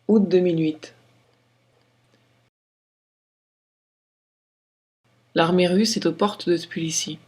Août 2008. L'armée russe est aux portes de Tbilissi.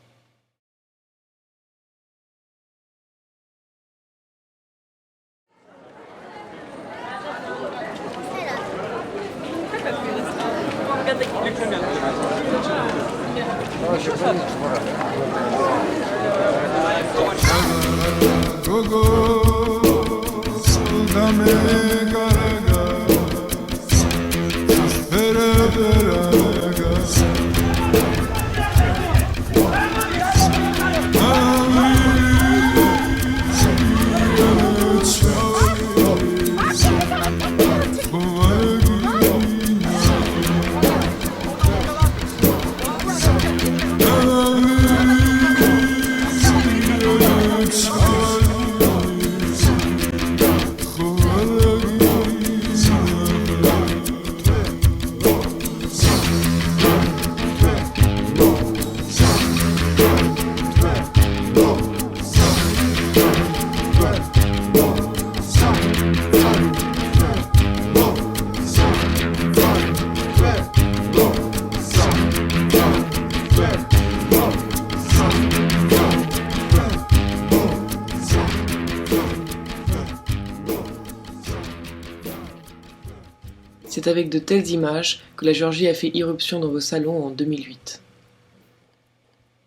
C'est avec de telles images que la Géorgie a fait irruption dans vos salons en 2008.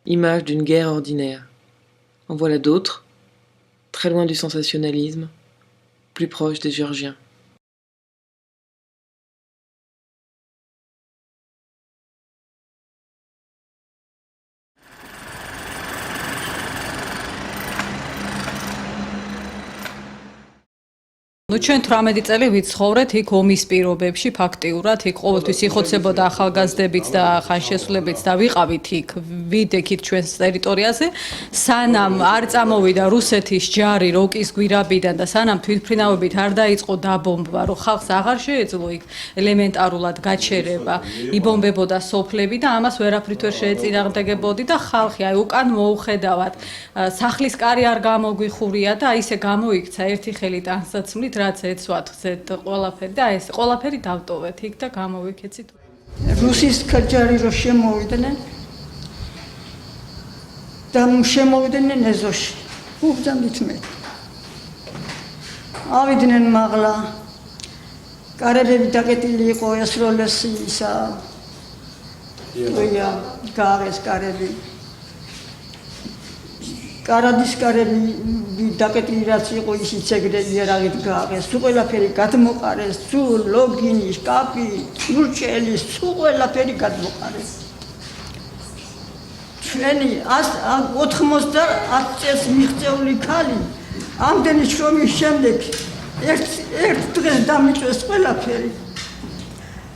Images d'une guerre ordinaire. En voilà d'autres, très loin du sensationnalisme, plus proches des Géorgiens. ჩვენ 18 წელი ვიცხოვრეთ იქ ომის პირობებში ფაქტიურად იქ ყოველთვის იხოცებოდა ახალგაზრდებით და ხანშესულებით და ვიყავით იქ ვიდექით ჩვენს ტერიტორიაზე სანამ არ წამოვიდა რუსეთის ჯარი როკის გვირაბიდან და სანამ თვითმფრინავებით არ დაიწყო დაბომბვა რომ ხალხს აღარ შეეძლო იქ ელემენტარულად გაჩერება იბომბებოდა სოფლები და ამას ვერაფრით ვერ შეეწინააღმდეგებოდი და ხალხი აი უკან მოუხედავად სახლის კარი არ გამოგვიხურია და აი ესე გამოიქცა ერთი ხელით ანსაცმლით რაც ეცვათ ზეთ ყველაფერი და ეს ყველაფერი დავტოვეთ იქ და გამოვიქეცით. რუსის კაჯარი რო შემოვიდნენ და შემოვიდნენ ეზოში. უგზავნით მე. ავიდნენ მაღლა. კარებები დაკეტილი იყო ეს როლეს ისა. ია, გარეს კარები. კარადის კარები დაკეტილი რაც იყო ისიც ეგრე იარაღით გააღეს, სულ ყველაფერი გადმოყარეს, სულ ლოგინი, შკაფი, ურჩელი, სულ ყველაფერი გადმოყარეს. ჩვენი 90 წელს მიღწეული ქალი ამდენი შრომის შემდეგ ერთ დღეს დამიწვეს ყველაფერი.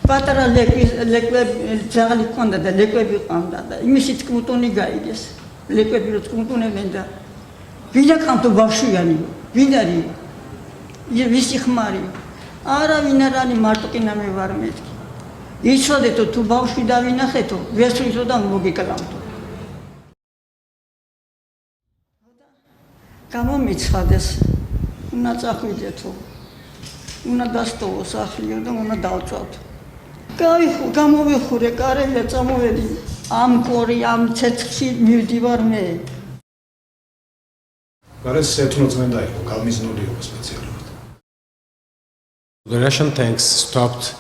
პატარა ლეკვები ძაღლი ჰქონდა და ლეკვები ყავდა და იმისი თქმუტონი გაიგეს. ლეკვები რო თქმუტონებენ და ვინ აკამთო ბავშვიანი, ვინ არის? ვისი ხმარი? არავინ არ არის, მარტო ყინა მე ვარ მეთქი. იცოდეთო თუ ბავშვი დავინახეთო, ვესვრითო და მოგიკლავთო. გამომიცხადეს, უნდა წახვიდეთო. უნდა დასტოვო სახლიო და უნდა დავწვავთო. გამოვიხურე კარები და წამოვედი. ამ კორი, ამ ცეცხლში მივდივარ მე. გარეს ეთნოწმენდა იყო, გამიზნული იყო სპეციალურად. The Russian tanks stopped.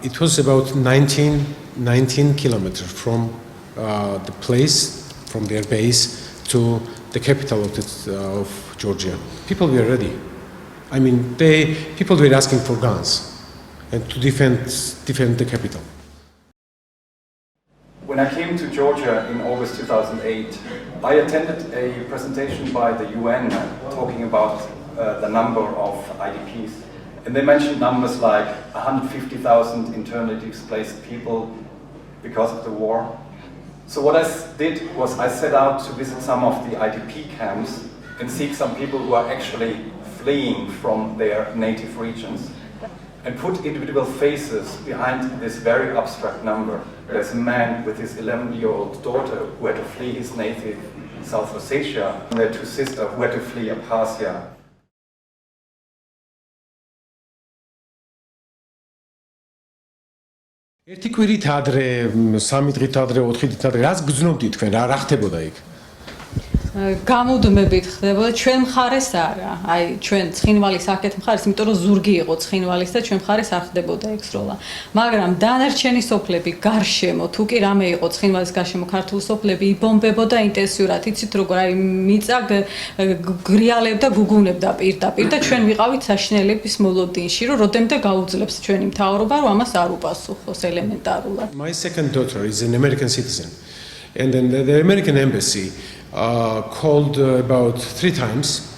It was about 19 kilometers from the place, from their base to the capital of Georgia. People were ready. I mean, people were asking for guns and to defend the capital. When I came to Georgia in August 2008, I attended a presentation by the UN talking about the number of IDPs. And they mentioned numbers like 150,000 internally displaced people because of the war. So what I did was I set out to visit some of the IDP camps and seek some people who are actually fleeing from their native regions. And put individual faces behind this very abstract number. There's a man with his 11-year-old daughter who had to flee his native South Ossetia, and their two sisters who had to flee Abkhazia. ერთი კვირით ადრე, 3 დღით ადრე, 4 დღით ადრე, რას გძნობდი თქვენ, რა ხდებოდა იქ? გამუდმებით ხდებოდა ჩვენ მხარეს არა. აი ჩვენ ცხინვალის აქეთ მხარეს, იმიტომ რომ ზურგი იყო ცხინვალის და ჩვენ მხარეს არ ხდებოდა ეგ სროლა. მაგრამ დანარჩენი სოფლები გარშემო, თუ კი რამე იყო ცხინვალის გარშემო ქართული სოფლები იბომბებოდა ინტენსიურად. იცით როგორ აი მიწა გრიალებდა, გუგუნებდა პირდაპირ და ჩვენ ვიყავით საშინელების მოლოდინში, რომ როდემდე გაუძლებს ჩვენი მთავრობა, რომ ამას არ უპასუხოს ელემენტარულად. My second daughter is an American citizen, and then the American embassy called about 3 times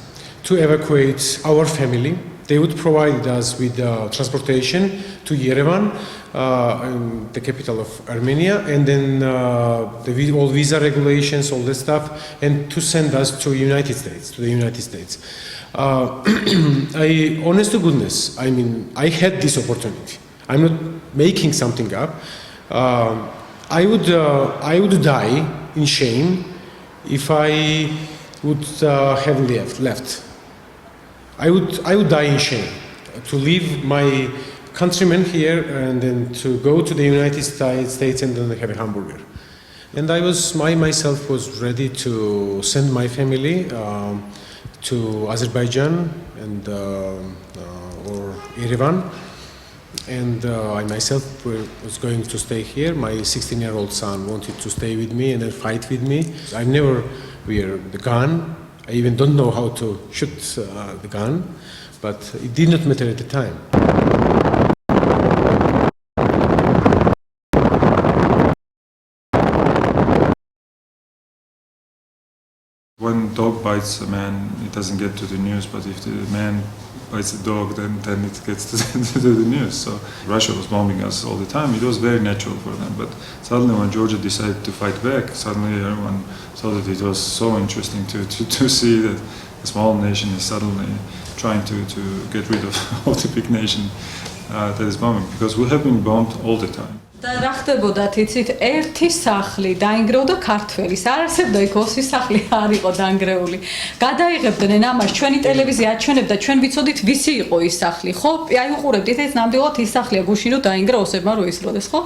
to evacuate our family. They would provide us with transportation to Yerevan, the capital of Armenia, and then all visa regulations, all this stuff, and to send us to the United States. Honest to goodness, I mean, I had this opportunity. I'm not making something up. I would die in shame if I would have left. I would die in shame to leave my countrymen here and then to go to the United States and then have a hamburger. And myself was ready to send my family to Azerbaijan and or Yerevan. And I myself was going to stay here. My 16-year-old son wanted to stay with me and then fight with me. I never wear the gun. I even don't know how to shoot the gun, but it did not matter at the time. When a dog bites a man, it doesn't get to the news, but if the man bites a dog, then it gets to the news. So Russia was bombing us all the time. It was very natural for them. But suddenly when Georgia decided to fight back, suddenly everyone thought that it was so interesting to see that a small nation is suddenly trying to get rid of the big nation that is bombing. Because we have been bombed all the time. და რა ხდებოდათ იცით ერთი სახლი დაინგრეოდა ქართველის არ არსებდა იქ ოსის სახლი არ იყო დანგრეული გადაიღებდნენ ამას ჩვენი ტელევიზია აჩვენებდა ჩვენ ვიცოდით ვისი იყო ის სახლი ხო აი უყურებდით ეს ნამდვილად ის სახლია გუშინ რომ დაინგრა ოსებმა რო ისროდეს ხო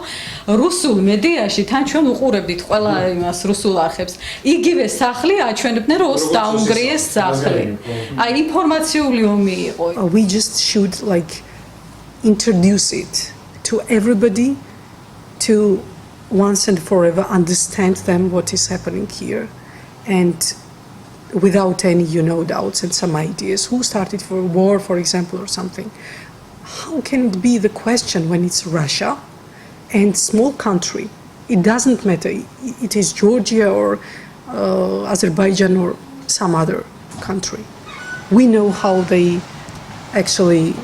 რუსულ მედიაში თან ჩვენ უყურებდით ყველა იმას რუსულ არხებს იგივე სახლი აჩვენებდნენ რომ ოს დაუნგრიეს სახლი აი ინფორმაციული ომი იყო we just should like introduce it to everybody to once and forever understand them what is happening here and without any doubts and some ideas who started for war for example or something how can it be the question when it's Russia and small country it doesn't matter it is Georgia or Azerbaijan or some other country we know how they actually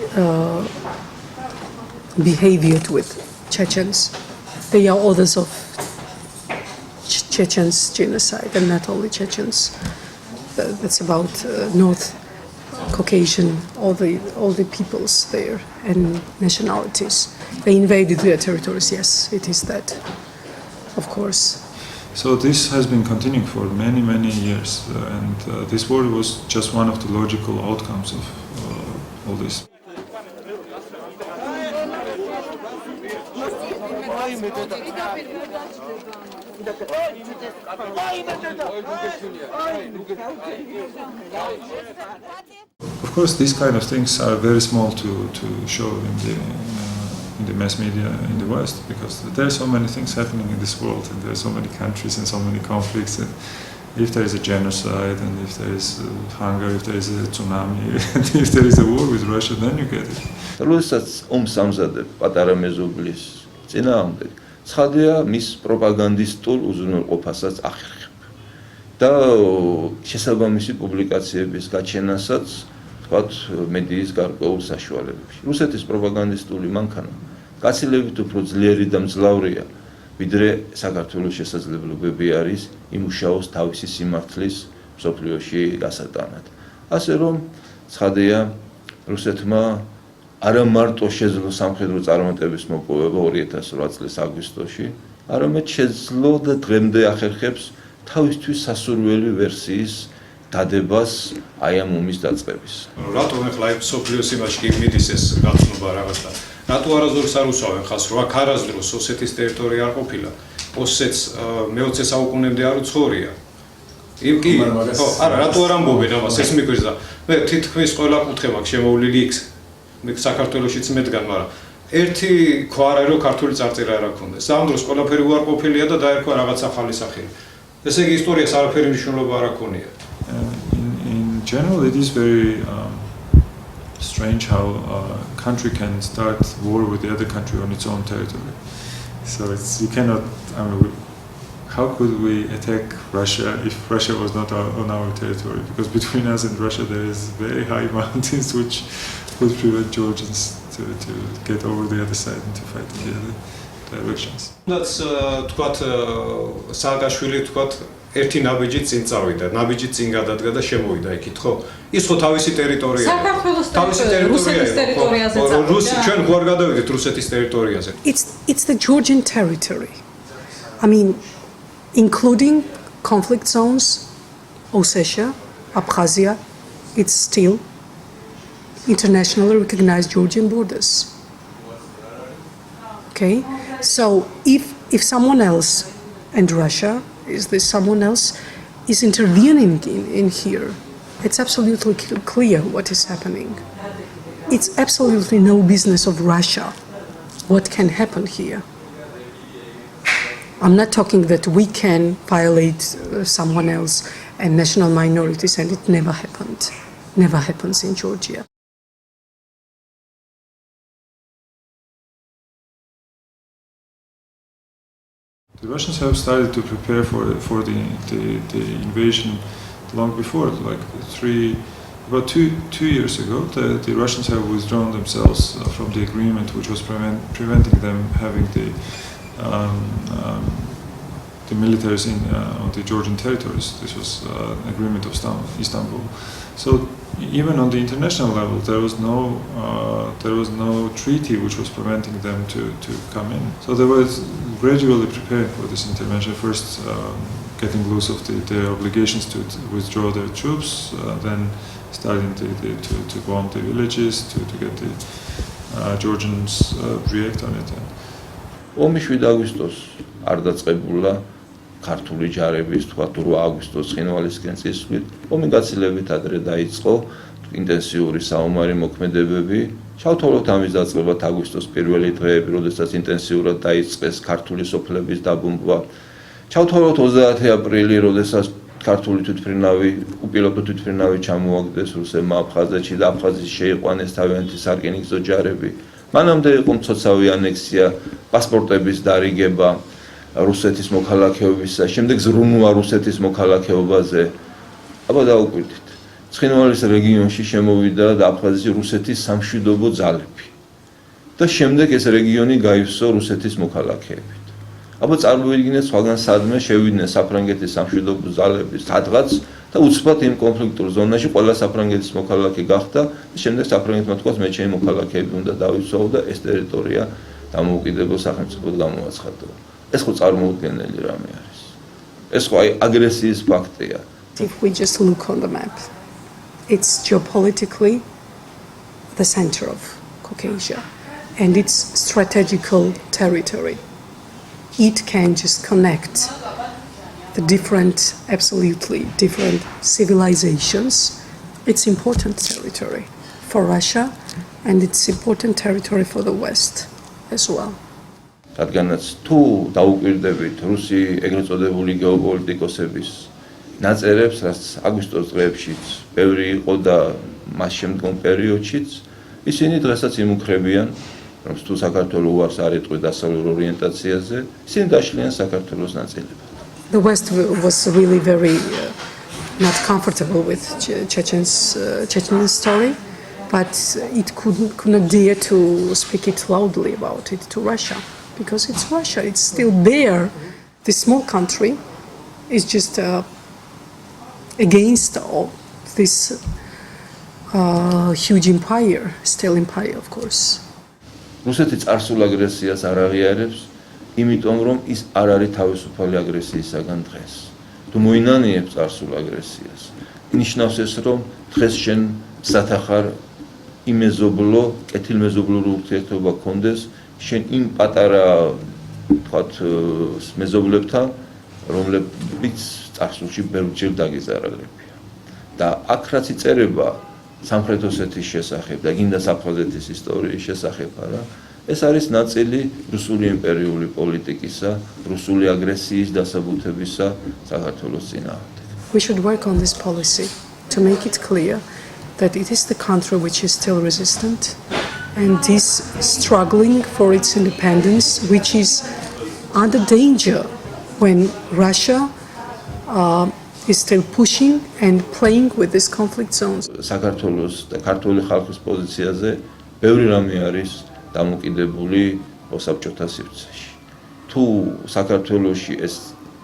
behaved with Chechens. They are authors of Chechens genocide, and not only Chechens. That's about North Caucasian, all the peoples there and nationalities. They invaded their territories. Yes, it is that, of course. So this has been continuing for many, many years, and this war was just one of the logical outcomes of all this. Of course, these kind of things are very small to show in the mass media in the West because there are so many things happening in this world and there are so many countries and so many conflicts and if there is a genocide and if there is hunger, if there is a tsunami, and if there is a war with Russia, then you get it. როდესაც ომს ამზადებ პატარა მეზობლის წინააღმდეგ, ცხადია მის პროპაგანდისტულ უზრუნველყოფასაც ახერხებ. და შესაბამისი პუბლიკაციების გაჩენასაც თქვათ მედიის გარკვეულ საშუალებებში. რუსეთის პროპაგანდისტული მანქანა გაცილებით უფრო ძლიერი და მძლავრია, ვიდრე საქართველოს შესაძლებლობები არის იმუშაოს თავისი სიმართლის მსოფლიოში გასატანად. ასე რომ ცხადია რუსეთმა არა მარტო შეძლო სამხედრო წარმატების მოპოვება 2008 წლის აგვისტოში, არამედ შეძლო და დღემდე ახერხებს თავისთვის სასურველი ვერსიის დადებას აი ამ ომის დაწყების. რატომ ახლა მსოფლიოს იმაში მიდის ეს გაცნობა რაღაცა რატო არასდროს არ უსვამენ ხაზს, რომ აქ არასდროს ოსეთის ტერიტორია არ ყოფილა, ოსეთს მე-20 საუკუნემდე არ უცხოვრია. კი, ხო, არა, რატო არ ამბობენ ამას, ეს მიგვიძა. მე თითქმის ყველა კუთხე მაქვს შემოვლილი იქ, მე საქართველოშიც მედგან, მაგრამ ერთი ქვა არ არის, რომ ქართული წარწერა არ აქვს. ამ დროს ყველაფერი უარყოფილია და დაერქვა რაღაც ახალი სახელი. ესე იგი ისტორიას არაფერი მნიშვნელობა არ აქვს. In general, it is very strange how a country can start war with the other country on its own territory. So you cannot. I mean, how could we attack Russia if Russia was not on our territory? Because between us and Russia there is very high mountains which would prevent Georgians to get over the other side and to fight in the other directions. That's თქვათ სააკაშვილი თქვათ ერთი ნაბიჯი წინ წავიდა, ნაბიჯი წინ გადადგა და შემოვიდა იქით, ხო? ის ხო თავისი ტერიტორია. საქართველოს რუსეთის ტერიტორიაზე წავიდა. ჩვენ გვარ გადავიდეთ რუსეთის ტერიტორიაზე. It's the Georgian territory. I mean, including conflict zones, Ossetia, Abkhazia, it's still internationally recognized Georgian borders. Okay, so if someone else, and Russia is this someone else, is intervening in here, it's absolutely clear what is happening. It's absolutely no business of Russia what can happen here. I'm not talking that we can violate someone else and national minorities, and it never happened. Never happens in Georgia. The Russians have started to prepare for the invasion long before, like about two years ago. The Russians have withdrawn themselves from the agreement which was preventing them having the militaries on the Georgian territories. This was an agreement of Istanbul. So even on the international level, there was no treaty which was preventing them to come in. So they were gradually preparing for this intervention. First, getting loose of their obligations to withdraw their troops, then starting to bomb the villages to get the Georgians react on it. ომი 7 აგვისტოს არ დაწყებულა ქართული ჯარების თქვა 8 აგვისტოს ცხინვალისკენ წისვლით. ომი გაცილებით ადრე დაიწყო, ინტენსიური საომარი მოქმედებები. ჩავთვალოთ ამის დაწყებად აგვისტოს პირველი დღეები, როდესაც ინტენსიურად დაიწყეს ქართული სოფლების დაბომბვა. ჩავთვალოთ 30 აპრილი, როდესაც ქართული თვითმფრინავი, უპილოტო თვითმფრინავი ჩამოაგდეს რუსებმა აფხაზეთში და აფხაზეთში შეიყვანეს თავიანთი სარკინიგზო ჯარები. მანამდე იყო მცოცავი ანექსია, პასპორტების დარიგება რუსეთის მოქალაქეობისა, შემდეგ ზრუნვა რუსეთის მოქალაქეობაზე. აბა დაუკვირდით. ცხინვალის რეგიონში შემოვიდა და აფხაზეთში რუსეთის სამშვიდობო ძალები. და შემდეგ ეს რეგიონი გაივსო რუსეთის მოქალაქეებით. აბა წარმოიდგინეთ სხვაგან სადმე შევიდნენ საფრანგეთის სამშვიდობო ძალები სადღაც და უცბად იმ კონფლიქტურ ზონაში ყველა საფრანგეთის მოქალაქე გახდა და შემდეგ საფრანგეთმა თქვა მე ჩემი მოქალაქეები უნდა დავიცვალო და ეს ტერიტორია დამოუკიდებელ სახელმწიფოდ გამოაცხადა. ეს ხო წარმოუდგენელი რამე არის. ეს ხო აგრესიის ფაქტია. If we just look on the map, it's geopolitically the center of Caucasia and it's strategical territory. It can just connect the absolutely different civilizations. It's important territory for Russia and it's important territory for the West as well. რადგანაც თუ დაუკვირდებით რუსი ეგრეთ წოდებული გეოპოლიტიკოსების ნაწერებს, რაც აგვისტოს დღეებშიც ბევრი იყო და მას შემდგომ პერიოდშიც, ისინი დღესაც იმუქრებიან, რომ თუ საქართველო უარს არ იტყვი დასავლურ ორიენტაციაზე, ისინი დაშლიან საქართველოს ნაწილებად. The West was really very not comfortable with Chechen story, but it could not dare to speak it loudly about it to Russia, because it's Russia, it's still there. This small country is just against all this huge empire, still empire, of course. რუსეთი წარსულ აგრესიას არ აღიარებს, იმიტომ რომ ის არ არის თავისუფალი აგრესიისაგან დღეს. თუ მოინანიებს წარსულ აგრესიას, ნიშნავს ეს რომ დღეს შენ სათახარ იმეზობლო, კეთილმეზობლური ურთიერთობა გქონდეს შენ იმ პატარა თქვათ მეზობლებთან, რომლებიც წარსულში ბევრჯერ დაგიზარალებია. და აქ რაც იწერება სამხრეთ ოსეთის შესახებ და გინდა აფხაზეთის ისტორიის შესახებ არა, ეს არის ნაწილი რუსული იმპერიული პოლიტიკისა, რუსული აგრესიის დასაბუთებისა საქართველოს წინააღმდეგ. We should work on this policy to make it clear that it is the country which is still resistant and is struggling for its independence, which is under danger when Russia is still pushing and playing with these conflict zones. საქართველოს და ქართული ხალხის პოზიციაზე ბევრი რამე არის დამოუკიდებული საბჭოთა სივრცეში. თუ საქართველოში ეს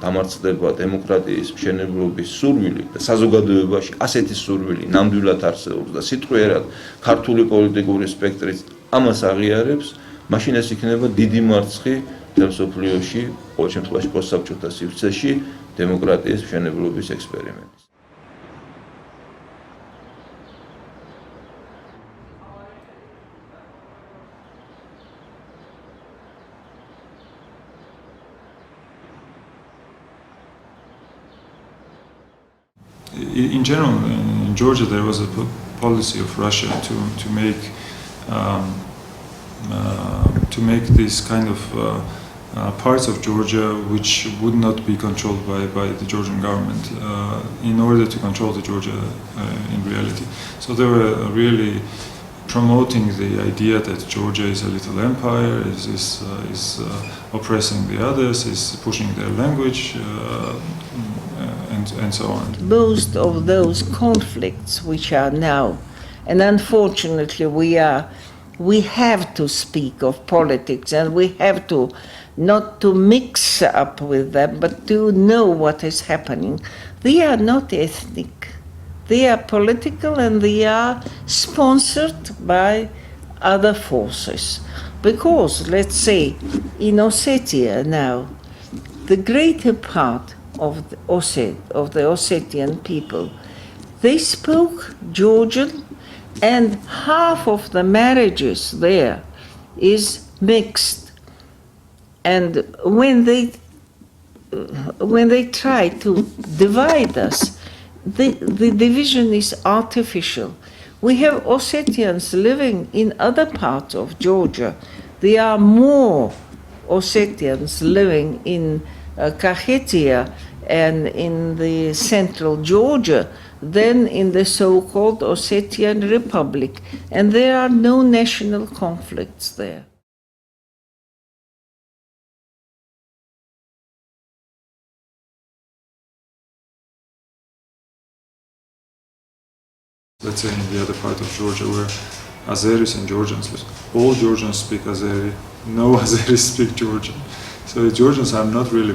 დამარცხდება დემოკრატიის მშენებლობის სურვილი და საზოგადოებაში ასეთი სურვილი ნამდვილად არსებობს და სიტყვიერად ქართული პოლიტიკური სპექტრი ამას აღიარებს, მაშინ ეს იქნება დიდი მარცხი მთელ მსოფლიოში, ყოველ შემთხვევაში პოსტსაბჭოთა სივრცეში დემოკრატიის მშენებლობის ექსპერიმენტი. In general, in Georgia, there was a policy of Russia to make this kind of parts of Georgia which would not be controlled by the Georgian government in order to control the Georgia in reality. So they were really promoting the idea that Georgia is a little empire, is oppressing the others, is pushing their language, and so on. Most of those conflicts which are now, and unfortunately we have to speak of politics and we have to not to mix up with them, but to know what is happening. They are not ethnic. They are political and they are sponsored by other forces. Because, let's say, in Ossetia now, the greater part of the Ossetian people, they spoke Georgian, and half of the marriages there is mixed. And when they try to divide us, the division is artificial. We have Ossetians living in other parts of Georgia. There are more Ossetians living in Kakhetia and in the central Georgia than in the so-called Ossetian Republic, and there are no national conflicts there. Let's say in the other part of Georgia where Azeris and Georgians live. All Georgians speak Azeri, no Azeris speak Georgian. So the Georgians are not really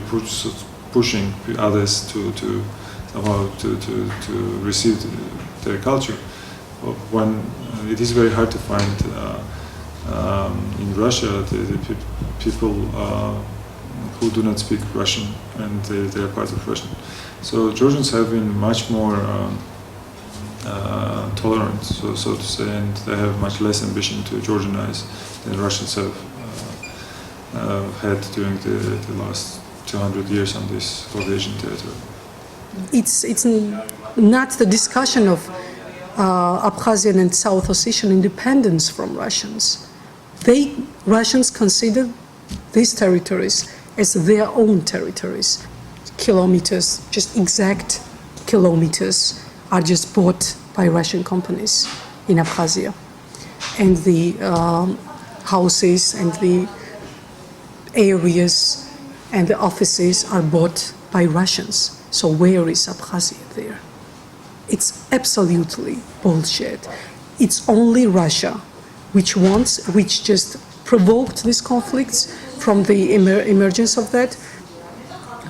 pushing others to receive their culture. When it is very hard to find in Russia the people who do not speak Russian and they are part of Russian. So Georgians have been much more tolerant, so to say, and they have much less ambition to Georgianize than Russians have had during the last 200 years on this Caucasian territory. It's not the discussion of Abkhazian and South Ossetian independence from Russians. Russians consider these territories as their own territories. Kilometers, just exact kilometers, are just bought by Russian companies in Abkhazia. And the houses and the areas and the offices are bought by Russians. So where is Abkhazia there? It's absolutely bullshit. It's only Russia which just provoked these conflicts from the emergence of that,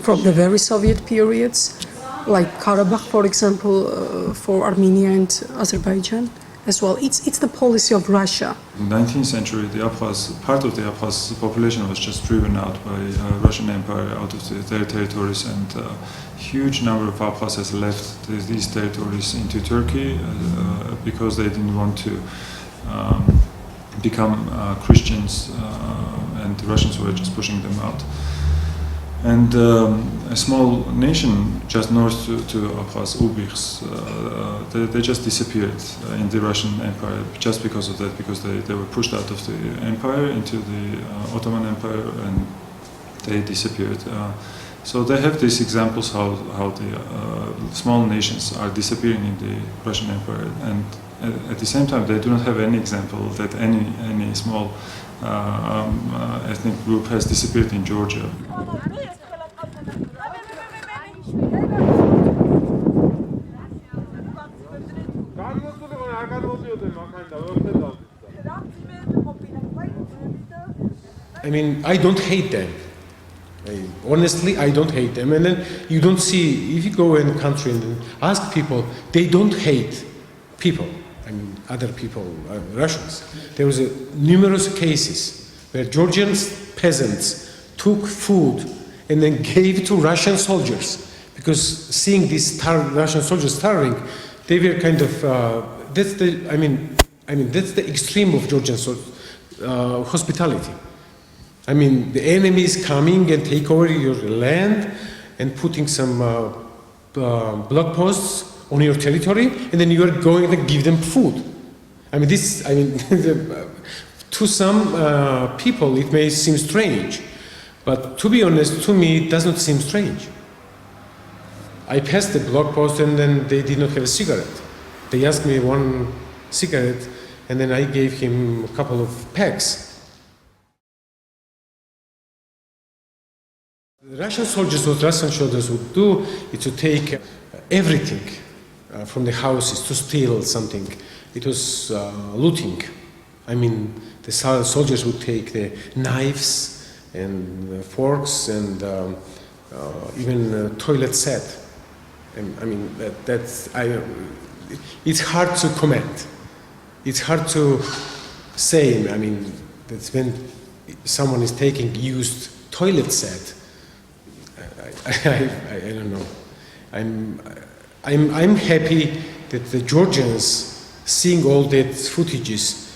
from the very Soviet periods, like Karabakh, for example, for Armenia and Azerbaijan as well. It's the policy of Russia. In the 19th century, part of the Abkhaz population was just driven out by Russian Empire out of their territories, and a huge number of Abkhazs left these territories into Turkey because they didn't want to become Christians, and the Russians were just pushing them out. And a small nation just north to Abkhaz, Ubiks, they just disappeared in the Russian Empire just because of that, because they were pushed out of the empire into the Ottoman Empire, and they disappeared. So they have these examples how the small nations are disappearing in the Russian Empire, and at the same time they do not have any example that any small ethnic group has disappeared in Georgia. I mean, I don't hate them. Honestly, I don't hate them. And then you don't see, if you go in a country and ask people, they don't hate people. I mean, other people, Russians. There was numerous cases where Georgian peasants took food and then gave to Russian soldiers, because seeing these Russian soldiers starving, they were kind of that's the that's the extreme of Georgian hospitality. I mean, the enemy is coming and take over your land and putting some block posts on your territory, and then you are going to give them food. I mean, to some people it may seem strange, but to be honest, to me it does not seem strange. I passed the block post and then they did not have a cigarette. They asked me one cigarette and then I gave him a couple of packs. The Russian soldiers, what Russian soldiers would do is to take everything from the houses, to steal something. It was looting. I mean, the soldiers would take the knives and forks and even a toilet set. And, I mean, it's hard to comment. It's hard to say. I mean, that's when someone is taking used toilet set. I don't know. I'm happy that the Georgians, seeing all that footages,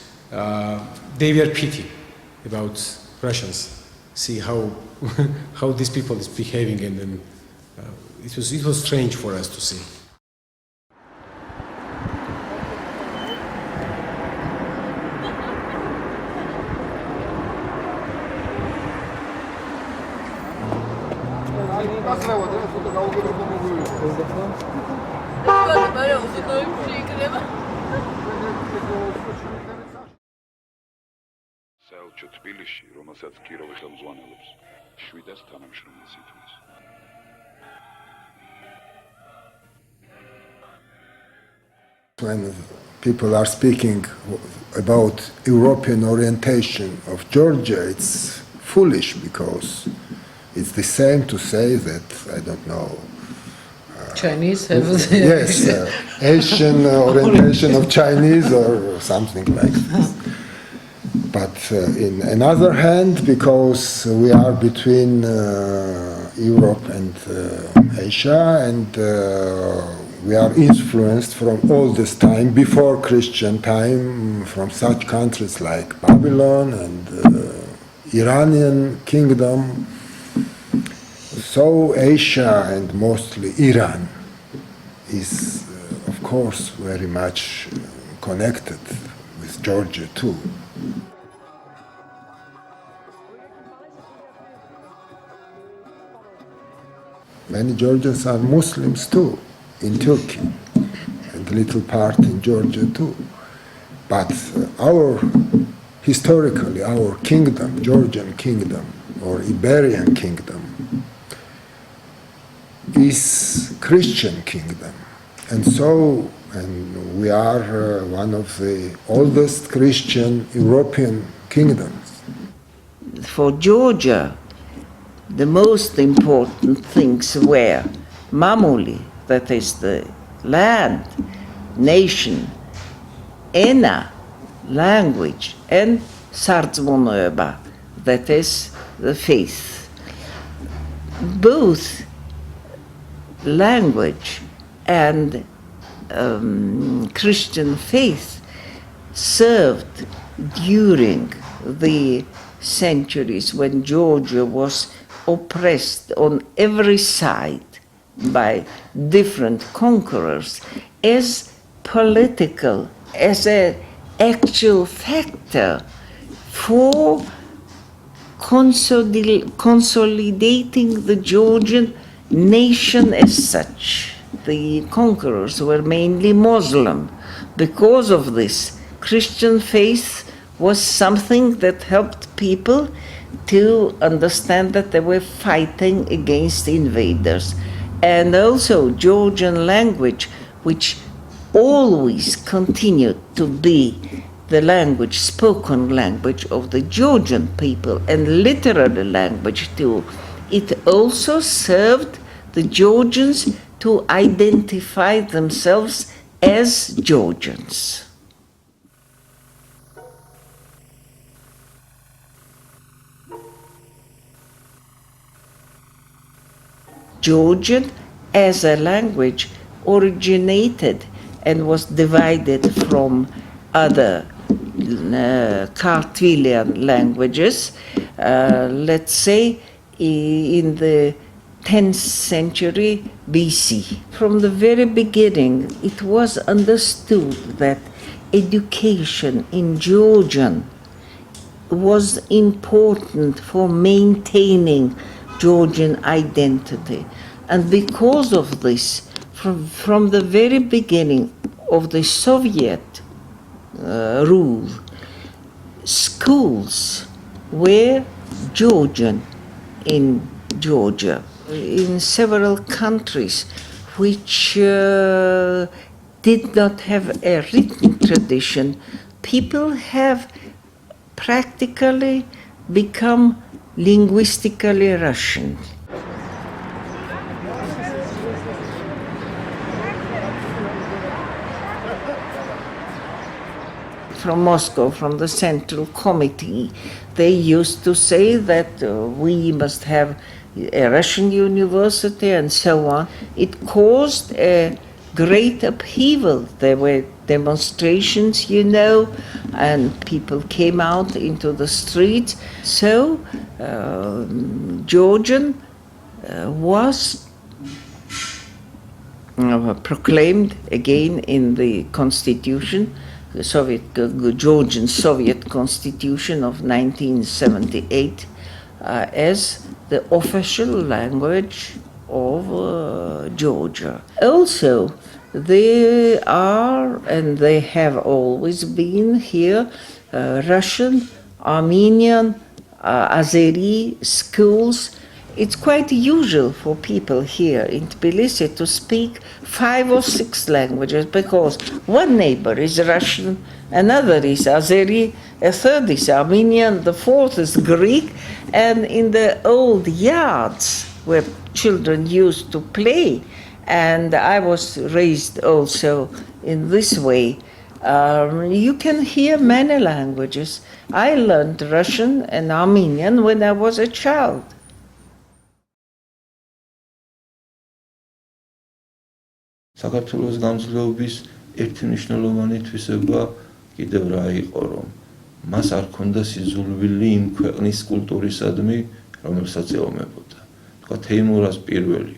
they were pity about Russians. See how these people is behaving, and then it was strange for us to see. When people are speaking about European orientation of Georgia, it's foolish, because it's the same to say that, I don't know, Chinese have yes, Asian orientation of Chinese or something like this. But in another hand, because we are between Europe and Asia, and we are influenced from all this time, before Christian time, from such countries like Babylon and Iranian kingdom. So Asia, and mostly Iran, is of course very much connected with Georgia too. Many Georgians are Muslims too, in Turkey, and a little part in Georgia too. But historically, our kingdom, Georgian kingdom, or Iberian kingdom, is Christian kingdom. And we are one of the oldest Christian European kingdoms. For Georgia, the most important things were mamuli, that is the land, nation, ena, language, and sardzvonoeba, that is the faith. Both language and Christian faith served during the centuries when Georgia was oppressed on every side by different conquerors as political, as an actual factor for consolidating the Georgian nation as such. The conquerors were mainly Muslim. Because of this, Christian faith was something that helped people to understand that they were fighting against invaders. And also Georgian language, which always continued to be the language, spoken language of the Georgian people and literary language too. It also served the Georgians to identify themselves as Georgians. Georgian as a language originated and was divided from other Kartvelian languages, let's say in the 10th century BC. From the very beginning, it was understood that education in Georgian was important for maintaining Georgian identity. And because of this, from the very beginning of the Soviet rule, schools were Georgian in Georgia. In several countries which did not have a written tradition, people have practically become linguistically Russian. From Moscow, from the Central Committee, they used to say that we must have a Russian university and so on. It caused a great upheaval. There were demonstrations, you know, and people came out into the streets. So Georgian was proclaimed again in the constitution, the Georgian Soviet Constitution of 1978, as the official language of Georgia. Also, there are, and they have always been here, Russian, Armenian, Azeri schools. It's quite usual for people here in Tbilisi to speak 5 or 6 languages because one neighbor is Russian, another is Azeri, a third is Armenian, the fourth is Greek, and in the old yards where children used to play, and I was raised also in this way, you can hear many languages. I learned Russian and Armenian when I was a child. საქართველოს გამძლეობის ერთი მნიშვნელოვანი თვისება კიდევ რა იყო, რომ მას არ ქონდა სიძულვილი იმ ქვეყნის კულტურისადმი, რომელსაც ეომებოდა. თქვა თეიმურაზ პირველი,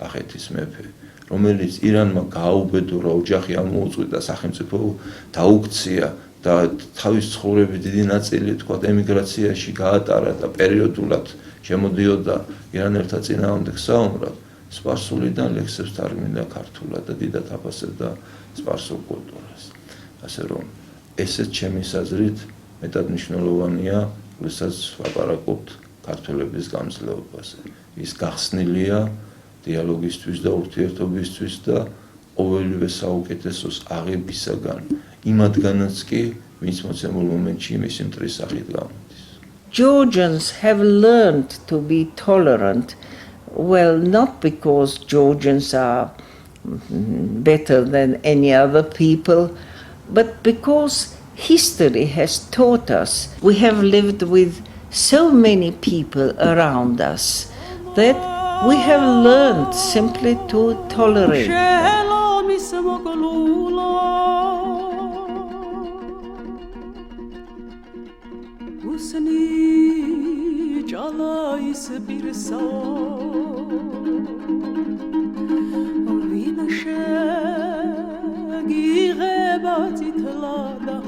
კახეთის მეფე, რომელიც ირანმა გააუბედურა, ოჯახი ამოუწყვიტა, სახელმწიფო დაუქცია და თავის ცხოვრების დიდი ნაწილი თქვა ემიგრაციაში გაატარა და პერიოდულად შემოდიოდა ირანელთა წინააღმდეგ საომრად. სპარსულიდან ლექსებს თარგმნიდა ქართულად და დიდად აფასებდა სპარსულ კულტურას. ასე რომ ესეც ჩემი აზრით მეტად მნიშვნელოვანია, როდესაც ვაპარაკობთ ქართველების გამძლეობაზე. ის გახსნილია დიალოგისთვის და ურთიერთობისთვის და ყოველივე საუკეთესოს აღებისაგან, იმათგანაც კი, ვინც მოცემულ მომენტში მისი მტრის სახით გამოდის. Georgians have learned to be tolerant. Well, not because Georgians are better than any other people, but because history has taught us. We have lived with so many people around us that we have learned simply to tolerate them. ჭალაის პირსაო ვინ შეგიღება წითლა და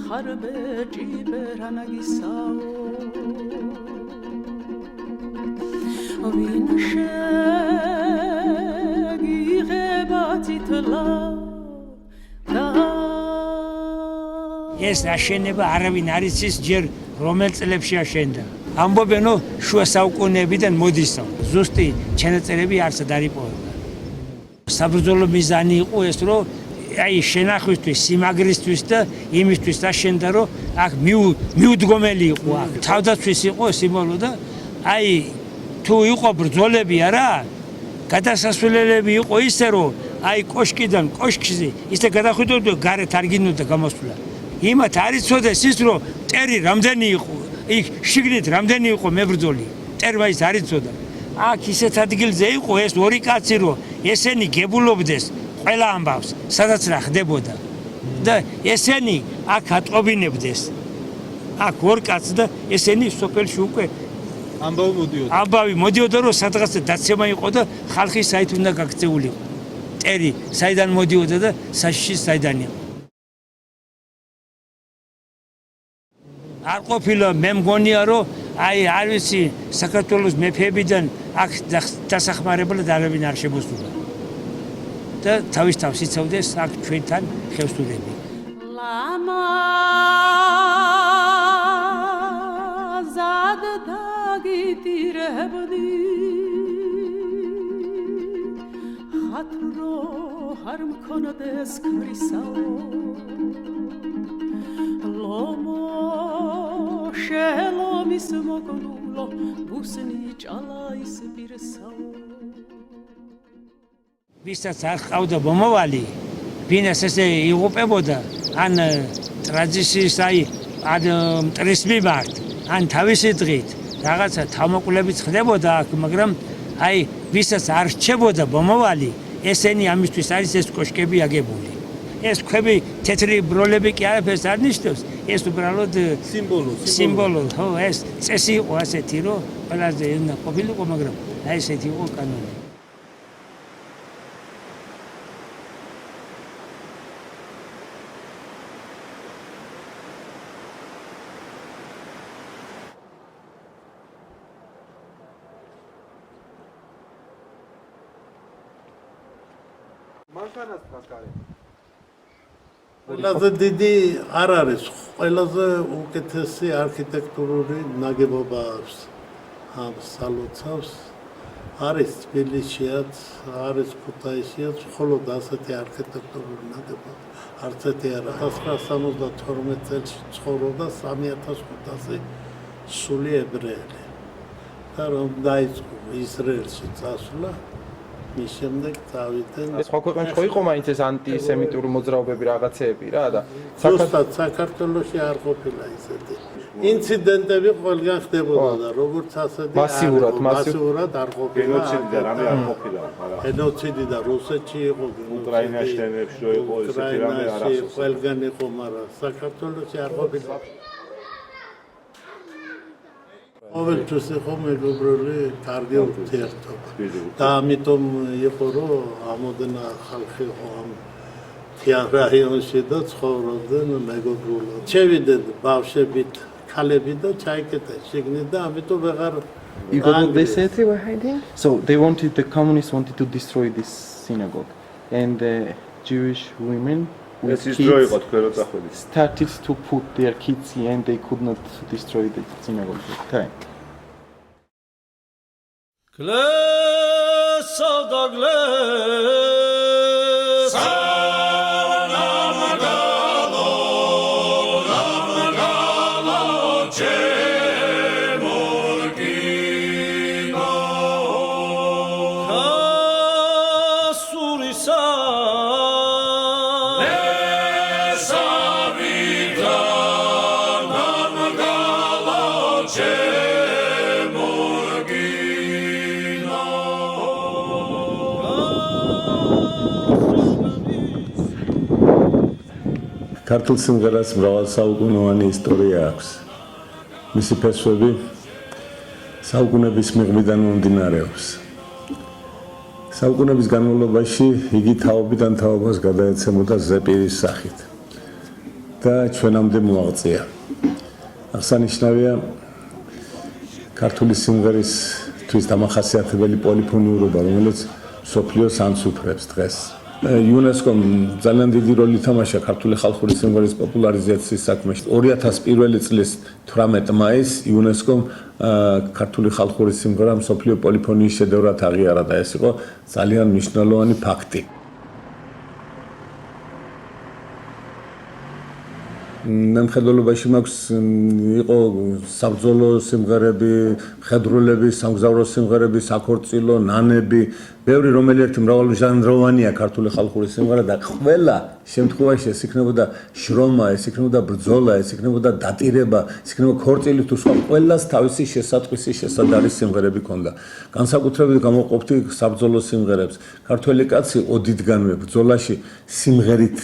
ხარბეჭი ბერანაგისაო ვინ შეგიღება წითლა და ეს აშენება არავინ არ იცის ჯერ რომელ წლებში აშენდა. ამბობენ რომ შუა საუკუნეებიდან მოდისო. ზუსტი ჩანაწერები არცად არ იპოვება. საბრძოლო მიზანი იყო ეს რომ აი შენახვისთვის, სიმაგრისთვის და იმისთვის აშენდა რომ აქ მიუდგომელი იყო აქ. თავდაცვის იყო სიმბოლო და აი თუ იყო ბრძოლები არა გადასასვლელები იყო ისე რომ აი კოშკიდან კოშკზე ისე გადახვიდოდა გარეთ არ გინდოდა გამოსვლა. იმათ არ იცოდეს ის რომ მტერი რამდენი იყო იქ შიგნით რამდენი იყო მებრძოლი მტერმა ის არ იცოდა აქ ისეთ ადგილზე იყო ეს ორი კაცი რომ ესენი გებულობდეს ყველა ამბავს სადაც რა ხდებოდა და ესენი აქ ატყობინებდეს აქ ორ კაცს და ესენი სოფელში უკვე ამბავი მოდიოდა რომ სადღაც დაცემა იყო და ხალხი საით უნდა გაქცეულიყო მტერი საიდან მოდიოდა და საშიში საიდან იყო არ ყოფილა მე მგონია რომ აი არ ვიცი საქართველოს მეფეებიდან აქ დასახმარებლად არავინ არ შემოსულა და თავის თავს იცავდეს აქ ჩვენთან ხევსურები ლამა ზად დაგიტირებდი ხათრო არ მქონდეს ქმრისაო ლომო შელომის მოგნულო ბუსნი ჭალაის პირსაო ვისაც არ ყავდა მომავალი ვინას ესე იღუპებოდა ან ტრადიციის აი ან მტრის მიმართ ან თავისი დღით რაღაცა თავმოყრილებით ხდებოდა აქ მაგრამ აი ვისაც არ რჩებოდა მომავალი ესენი ამისთვის არის ეს კოშკები აგებული ეს ქვები თეთრი ბროლები კი არაფერს არ ნიშნავს ეს უბრალოდ სიმბოლო ხო ეს წესი იყო ასეთი რომ ყველაზე უნდა ყოფილიყო მაგრამ აი ესეთი იყო კანონი ყველაზე დიდი არ არის ყველაზე უკეთესი არქიტექტურული ნაგებობა აქვს ამ სალოცავს არის თბილისშიაც არის ქუთაისშიაც მხოლოდ ასეთი არქიტექტურული ნაგებობა არც ერთი არა 1972 წელს ცხოვრობდა 3500 სული ებრაელი და რომ დაიწყო ისრაელში წასვლა მის შემდეგ წავიდნენ სხვა ქვეყნებში ხო იყო მაინც ეს ანტისემიტური მოძრაობები რაღაცეები რა და საქართველოში არ ყოფილა ისეთი ინციდენტები ყველგან ხდებოდა და როგორც ასეთი მასიურად არ ყოფილა გენოციდი და რამე არ ყოფილა გენოციდი და რუსეთში იყო უკრაინაში თემებში იყო ისეთი რამე არ ახსოვს ყველგან იყო მაგრამ საქართველოში არ ყოფილა ყოველთვის იყო მეგობრული კარგი ურთიერთობა და ამიტომ იყო რომ ამოდენა ხალხი იყო ამ თიან რაიონში და ცხოვრობდნენ მეგობრულად შევიდნენ ბავშვებით ქალები და ჩაიკეტეს შიგნით და ამიტომ ვეღარ they said they were hiding so the communists wanted to destroy this synagogue and the Jewish women with kids started to put their kids here and they could not destroy the synagogue. Okay. ქართულ სიმღერას მრავალსაუკუნოვანი ისტორია აქვს. მისი ფესვები საუკუნების მიღმიდან მომდინარეობს. საუკუნების განმავლობაში იგი თაობიდან თაობას გადაეცემოდა ზეპირის სახით და ჩვენამდე მოაღწია. აღსანიშნავია ქართული სიმღერისთვის დამახასიათებელი პოლიფონიურობა, რომელიც მსოფლიოს ანცუფრებს დღეს. UNESCO ძალიან დიდი როლი ითამაშა ქართული ხალხური სიმღერის პოპულარიზაციის საქმეში. 2001 წლის 18 მაისს UNESCO ქართული ხალხური სიმღერა მსოფლიო პოლიფონიის შედევრად აღიარა და ეს იყო ძალიან მნიშვნელოვანი ფაქტი. მემხედველობაში მაქვს იყო საბრძოლო სიმღერები, მხედრულები, სამგზავრო სიმღერები, საქორწილო, ნანები, ბევრი რომელიერთი მრავალჟანროვანია ქართული ხალხური სიმღერა და ყველა შემთხვევაში ეს იქნებოდა შრომა, ეს იქნებოდა ბრძოლა, ეს იქნებოდა დატირება, ეს იქნებოდა ქორწილი თუ სხვა, ყველას თავისი შესატყვისი, შესადარი სიმღერები ჰქონდა. განსაკუთრებით გამოყოფთი საბრძოლო სიმღერებს. ქართველი კაცი ოდითგანვე ბრძოლაში სიმღერით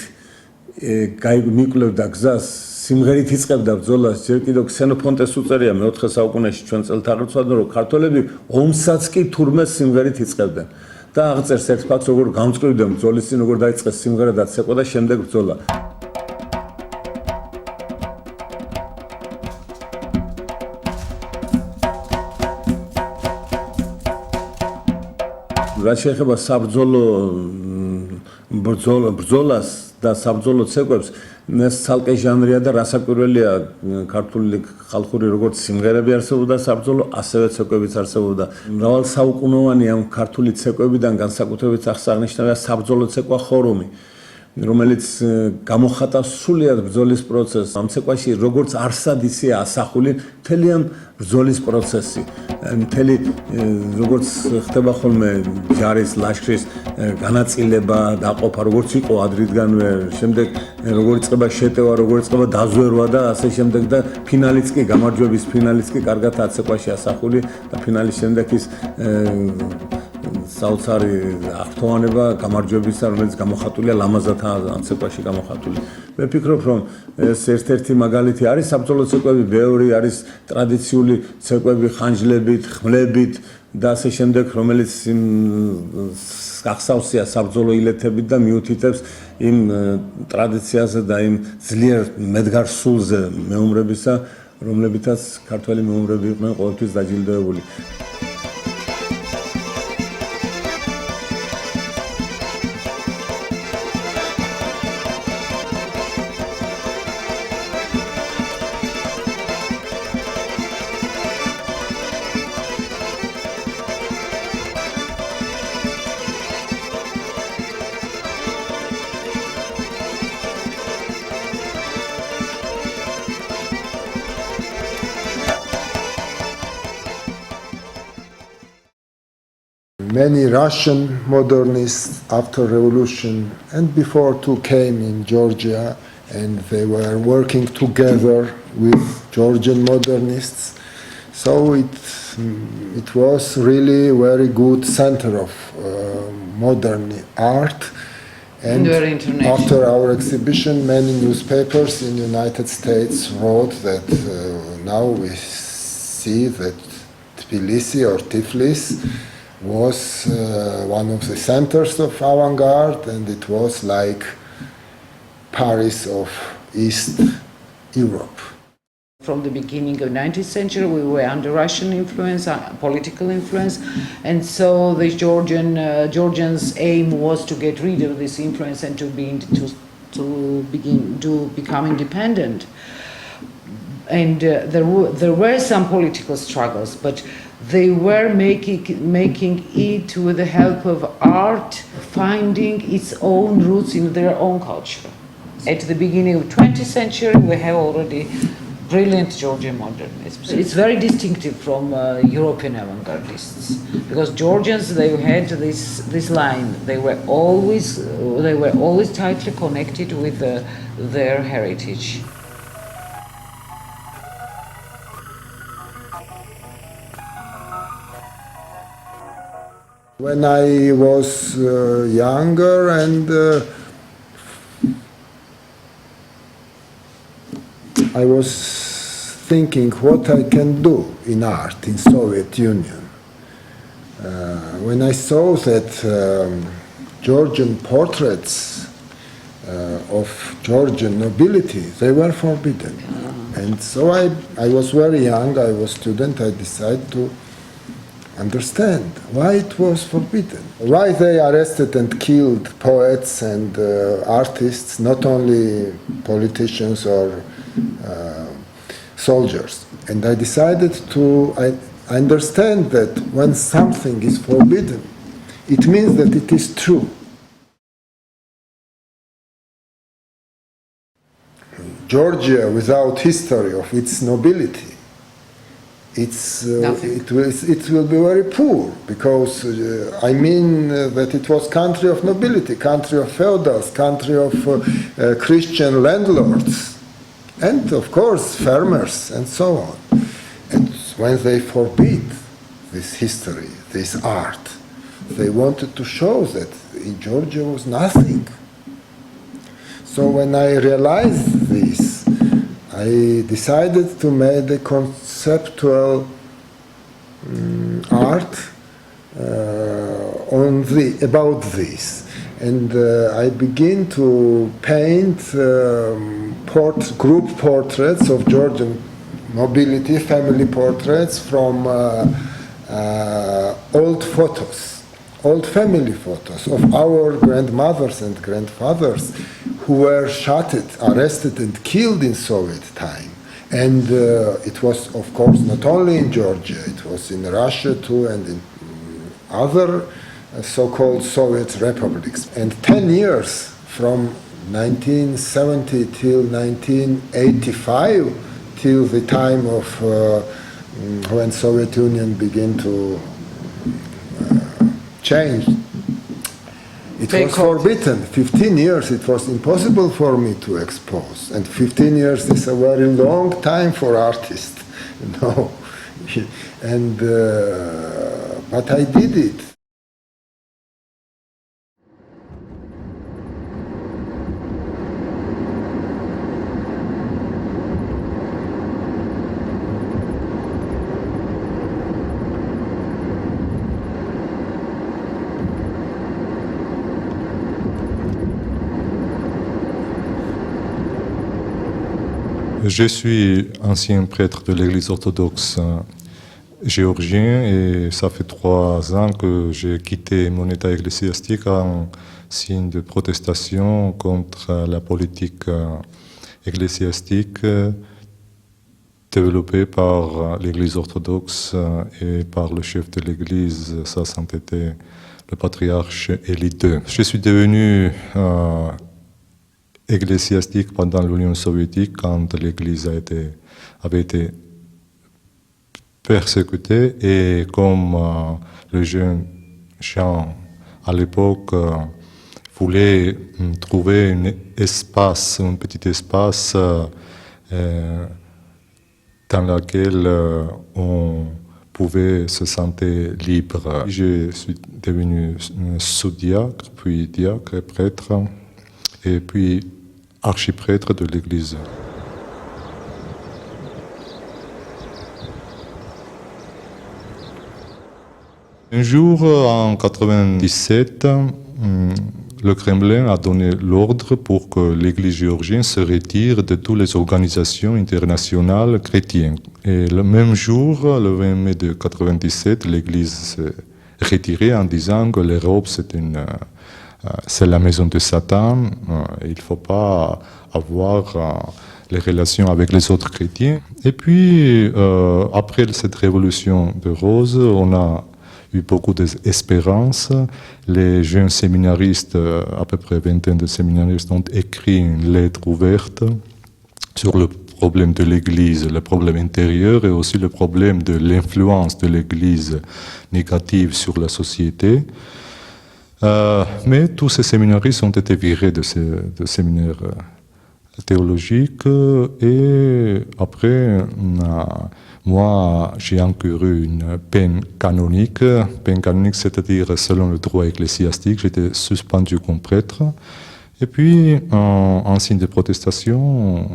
მიკვლევდა გზას, სიმღერით იწყებდა ბრძოლას, ჯერ კიდევ ქსენოფონტეს უწერია მე-4 საუკუნეში ჩვენ წელთაღრიცხვად, რომ ქართველები ომსაც კი თურმე სიმღერით იწყებდნენ. და აღწერს ერთ ფაქტს, როგორ გამწკრივდნენ ბრძოლის წინ, როგორ დაიწყეს სიმღერა და ცეკვა და შემდეგ ბრძოლა. რაც შეეხება საბრძოლო ბრძოლას და საბრძოლო ცეკვებს, ეს ცალკე ჟანრია და რასაკვირველია ქართული ხალხური როგორც სიმღერები არსებობდა საბრძოლო, ასევე ცეკვებიც არსებობდა. მრავალსაუკუნოვანი ამ ქართული ცეკვებიდან განსაკუთრებით აღსანიშნავია საბრძოლო ცეკვა ხორუმი, რომელიც გამოხატავს სრულიად ბრძოლის პროცესს. ამ ცეკვაში როგორც არსად ისე ასახული მთელი ამ ბრძოლის პროცესი. მთელი როგორც ხდება ხოლმე ჯარის ლაშქრის განაწილება, დაყოფა, როგორც იყო ადრიდგანვე, შემდეგ როგორ იწყება შეტევა, როგორ იწყება დაზვერვა და ასე შემდეგ და ფინალიც კი, გამარჯვების ფინალიც კი კარგად აცეკვაში ასახული და ფინალის შემდეგ ის საოცარი აღთოვანება გამარჯვებისა, რომელიც გამოხატულია ლამაზად ამ ცეკვაში გამოხატული. მე ვფიქრობ, რომ ეს ერთ-ერთი მაგალითი არის საბრძოლო ცეკვები, ბევრი არის ტრადიციული ცეკვები ხანჯლებით, ხმლებით და ასე შემდეგ, რომელიც გახსავსია საბრძოლო ილეთებით და მიუთითებს იმ ტრადიციაზე და იმ ძლიერ მედგარ სულზე მეომრებისა, რომლებითაც ქართველი მეომრები იყვნენ ყოველთვის დაჯილდოებული. Many Russian modernists after revolution and before too came in Georgia, and they were working together with Georgian modernists. So it was really very good center of modern art. And after our exhibition, many newspapers in the United States wrote that now we see that Tbilisi or Tiflis was one of the centers of avant-garde, and it was like Paris of East Europe. From the beginning of the 19th century, we were under Russian influence, political influence, and so the Georgians' aim was to get rid of this influence and to become independent. And there were some political struggles, but they were making it with the help of art, finding its own roots in their own culture. At the beginning of the 20th century, we have already brilliant Georgian modernism. It's very distinctive from European avant-gardists, because Georgians, they had this line. They were always tightly connected with their heritage. When I was younger and I was thinking what I can do in art in Soviet Union. When I saw that Georgian portraits of Georgian nobility, they were forbidden. And so I was very young, I was a student, I decided to understand why it was forbidden. Why they arrested and killed poets and artists, not only politicians or soldiers. And I decided to understand that when something is forbidden, it means that it is true. Georgia, without history of its nobility, it will be very poor, because I mean that it was country of nobility, country of feudals, country of Christian landlords, and of course farmers and so on. And when they forbid this history, this art, they wanted to show that in Georgia was nothing. So when I realized this, I decided to make a conceptual art about this. And I began to paint group portraits of Georgian nobility, family portraits from old photos, old family photos of our grandmothers and grandfathers who were shot, arrested and killed in Soviet time. And it was, of course, not only in Georgia, it was in Russia too and in other so-called Soviet republics. And 10 years from 1970 till 1985, till the time of when Soviet Union began to change, it was forbidden. 15 years it was impossible for me to expose, and 15 years is a very long time for artists, you know. And but I did it. Je suis ancien prêtre de l'Église orthodoxe géorgienne et ça fait 3 ans que j'ai quitté mon état ecclésiastique en signe de protestation contre la politique ecclésiastique développée par l'Église orthodoxe et par le chef de l'Église, ça c'était le patriarche Élie II. Je suis devenu ecclésiastique pendant l'Union soviétique, quand l'Église avait été persécutée, et comme les jeunes gens à l'époque voulaient trouver un petit espace dans lequel on pouvait se sentir libre. Je suis devenu sous-diacre, puis diacre et prêtre, et puis archiprêtre de l'Église. Un jour, en 1997, le Kremlin a donné l'ordre pour que l'Église géorgienne se retire de toutes les organisations internationales chrétiennes. Et le même jour, le 20 mai de 1997, l'Église s'est retirée en disant que l'Europe, c'est la maison de Satan, il ne faut pas avoir les relations avec les autres chrétiens. Et puis, après cette révolution de rose, on a eu beaucoup d'espérance. Les jeunes séminaristes, à peu près 20 de séminaristes, ont écrit une lettre ouverte sur le problème de l'Église, le problème intérieur et aussi le problème de l'influence de l'Église négative sur la société. Mais tous ces séminaristes ont été virés de séminaires théologiques, et après, moi, j'ai encouru une peine canonique. Peine canonique, c'est-à-dire selon le droit ecclésiastique, j'étais suspendu comme prêtre. Et puis, en signe de protestation,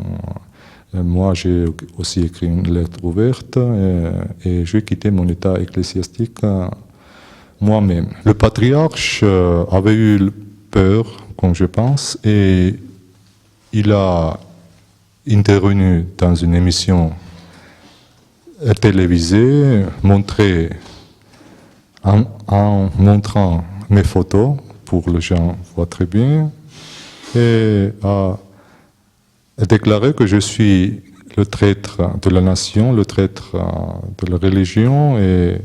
Moi, j'ai aussi écrit une lettre ouverte et j'ai quitté mon état ecclésiastique moi-même. Le patriarche avait eu peur, comme je pense, et il a intervenu dans une émission télévisée, en montrant mes photos, pour les gens voient très bien, et a déclaré que je suis le traître de la nation, le traître de la religion et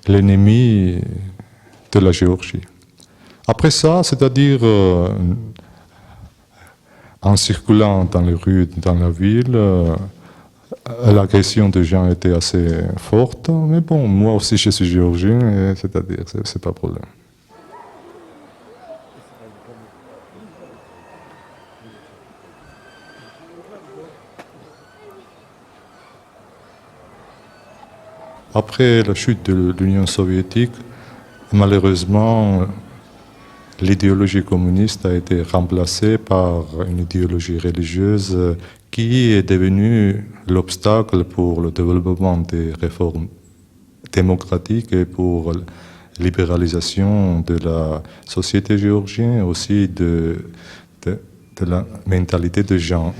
l'ennemi de la Géorgie. Après ça, c'est-à-dire en circulant dans les rues, dans la ville, l'agression des gens était assez forte, mais bon, moi aussi je suis géorgien, c'est-à-dire c'est pas problème. Après la chute de l'Union soviétique, malheureusement, l'idéologie communiste a été remplacée par une idéologie religieuse qui est devenue l'obstacle pour le développement des réformes démocratiques et pour la libéralisation de la société géorgienne, aussi de la mentalité des gens.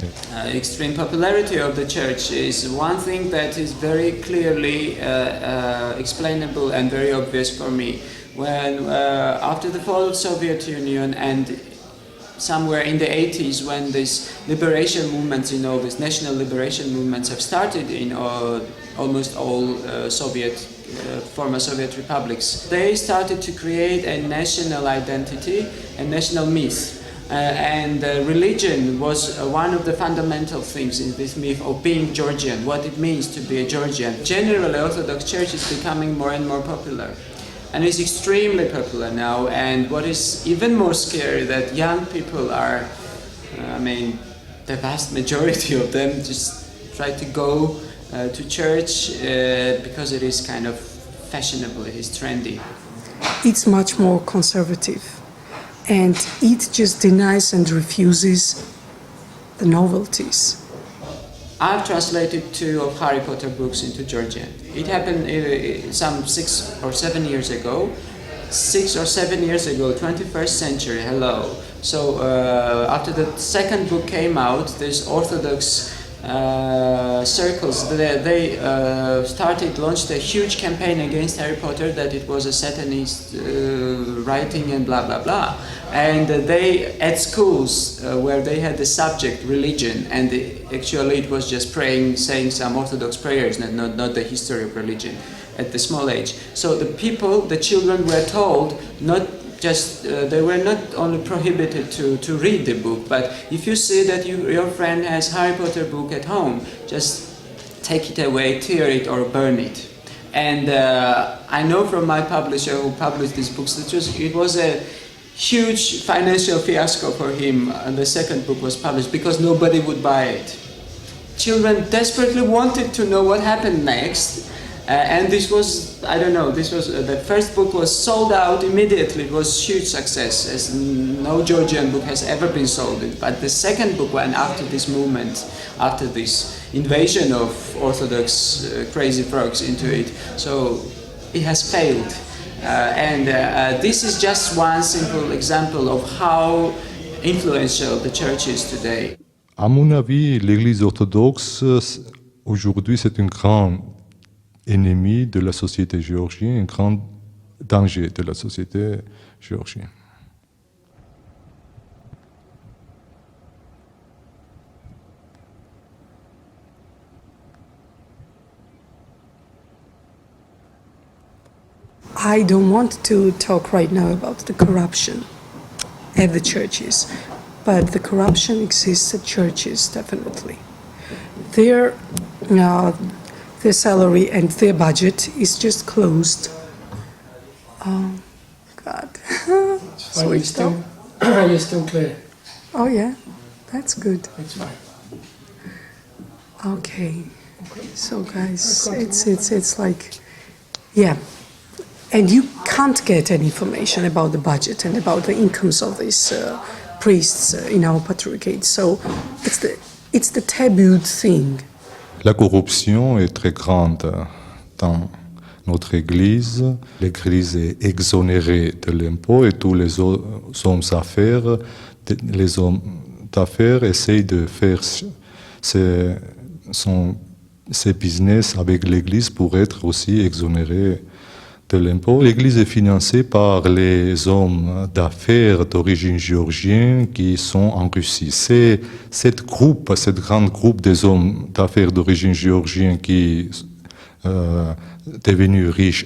Extreme popularity of the church is one thing that is very clearly explainable and very obvious for me. When after the fall of Soviet Union and somewhere in the 80s, when these liberation movements, these national liberation movements have started in almost all former Soviet republics, they started to create a national identity, a national myth. And religion was one of the fundamental things in this myth of being Georgian, what it means to be a Georgian. Generally, Orthodox Church is becoming more and more popular. And it's extremely popular now, and what is even more scary, that young people are, the vast majority of them just try to go to church because it is kind of fashionable, it is trendy. It's much more conservative, and it just denies and refuses the novelties. I've translated 2 of Harry Potter books into Georgian. It happened some 6 or 7 years ago. 6 or 7 years ago, 21st century, hello. So after the second book came out, these Orthodox circles, they launched a huge campaign against Harry Potter, that it was a Satanist writing and blah blah blah. And they, at schools where they had the subject religion, and actually it was just praying, saying some Orthodox prayers, not the history of religion, at the small age. So the children were told not just, they were not only prohibited to read the book, but if you see that your friend has Harry Potter book at home, just take it away, tear it or burn it. And I know from my publisher who published these books that it was a huge financial fiasco for him, and the second book was published because nobody would buy it. Children desperately wanted to know what happened next, and this was, I don't know, the first book was sold out immediately. It was huge success, as no Georgian book has ever been sold. But the second book went after this movement, after this invasion of Orthodox crazy frogs into it, so it has failed. And this is just one simple example of how influential the church is today. À mon avis, l'Église orthodoxe, aujourd'hui, c'est un grand ennemi de la société géorgienne, un grand danger de la société géorgienne. I don't want to talk right now about the corruption at the churches, but the corruption exists at churches, definitely. Their salary and their budget is just closed. Oh, God. Switched off. You're still clear. Oh, yeah. That's good. It's fine. Okay. So, guys, it's like, yeah. And you can't get any information about the budget and about the incomes of these priests in our patriarchate. So it's the tabooed thing. La corruption est très grande dans notre Église. L'Église est exonérée de l'impôt et tous les hommes d'affaires essayent de faire ses business avec l'Église pour être aussi exonérés de l'impôt. L'Église est financée par les hommes d'affaires d'origine géorgienne qui sont en Russie. C'est cette grande groupe des hommes d'affaires d'origine géorgienne qui devenus riches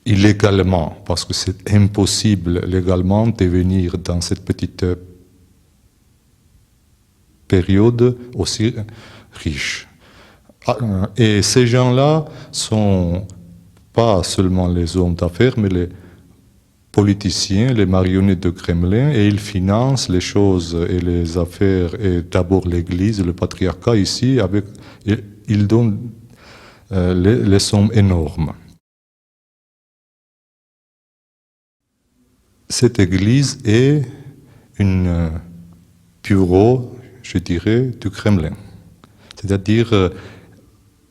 illégalement, parce que c'est impossible légalement de devenir dans cette petite période aussi riche. Et ces gens-là sont pas seulement les hommes d'affaires, mais les politiciens, les marionnettes de Kremlin, et ils financent les choses et les affaires, et d'abord l'Église, le patriarcat ici, ils donnent les sommes énormes. Cette Église est un bureau, je dirais, du Kremlin. C'est-à-dire,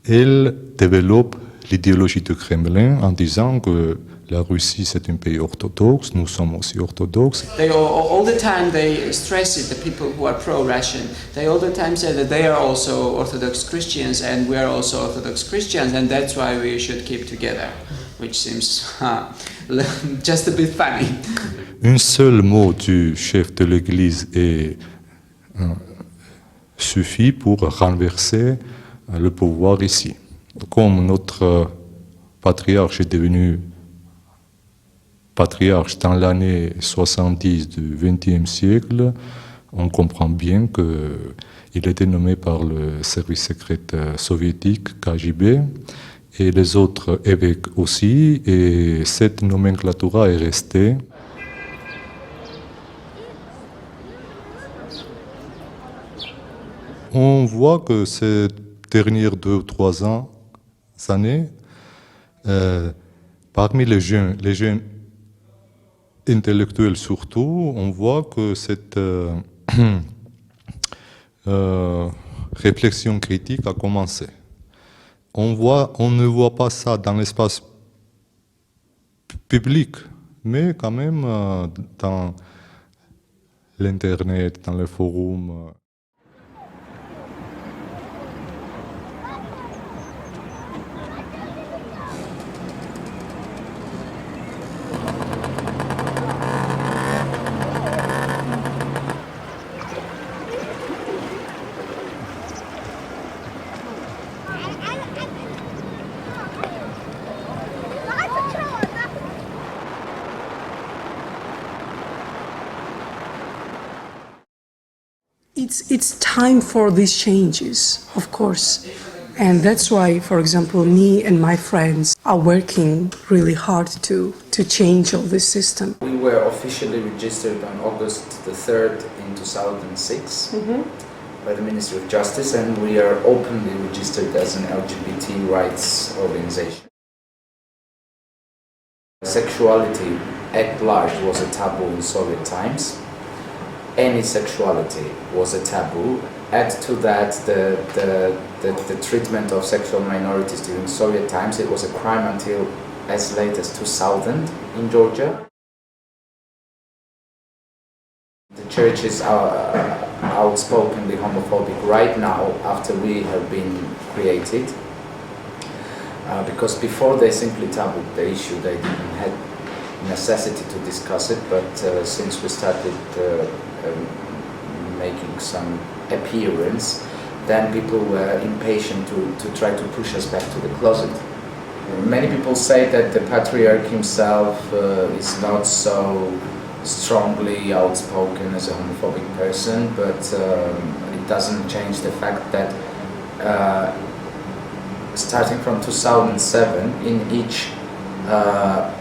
elle développe l'idéologie du Kremlin en disant que la Russie c'est un pays orthodoxe, nous sommes aussi orthodoxes. All the time they stress it, the people who are pro-Russian. They all the time say that they are also Orthodox Christians and we are also Orthodox Christians and that's why we should keep together, which seems just a bit funny. Un seul mot du chef de l'Église suffit pour renverser le pouvoir ici. Comme notre patriarche est devenu patriarche dans l'année 70 du XXe siècle, on comprend bien qu'il était nommé par le service secret soviétique KGB et les autres évêques aussi, et cette nomenclature est restée. On voit que ces dernières 2 ou 3 années, parmi les jeunes intellectuels surtout, on voit que cette réflexion critique a commencé. On ne voit pas ça dans l'espace public, mais quand même dans l'Internet, dans les forums. It's time for these changes, of course. And that's why, for example, me and my friends are working really hard to change all this system. We were officially registered on August the 3rd in 2006 by the Ministry of Justice, and we are openly registered as an LGBT rights organization. Sexuality at large was a taboo in Soviet times. Any sexuality was a taboo. Add to that the treatment of sexual minorities during Soviet times. It was a crime until as late as 2000 in Georgia. The church is outspokenly homophobic right now after we have been created. Because before they simply tabooed the issue, they didn't have necessity to discuss it, but since we started making some appearance, then people were impatient to try to push us back to the closet. Many people say that the patriarch himself is not so strongly outspoken as a homophobic person, but it doesn't change the fact that starting from 2007, in each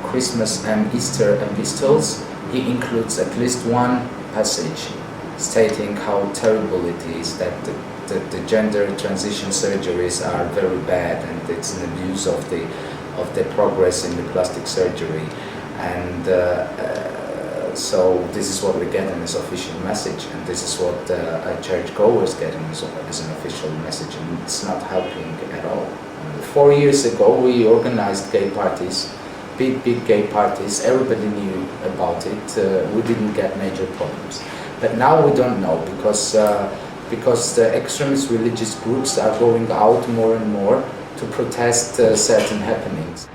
Christmas and Easter epistles, he includes at least one passage stating how terrible it is that the gender transition surgeries are very bad and it's an abuse of the progress in the plastic surgery. And So this is what we get in this official message, and this is what churchgoers get as an official message, and it's not helping at all. 4 years ago, we organized gay parties, big gay parties. Everybody knew about it. We didn't get major problems. But now we don't know, because the extremist religious groups are going out more and more to protest certain happenings.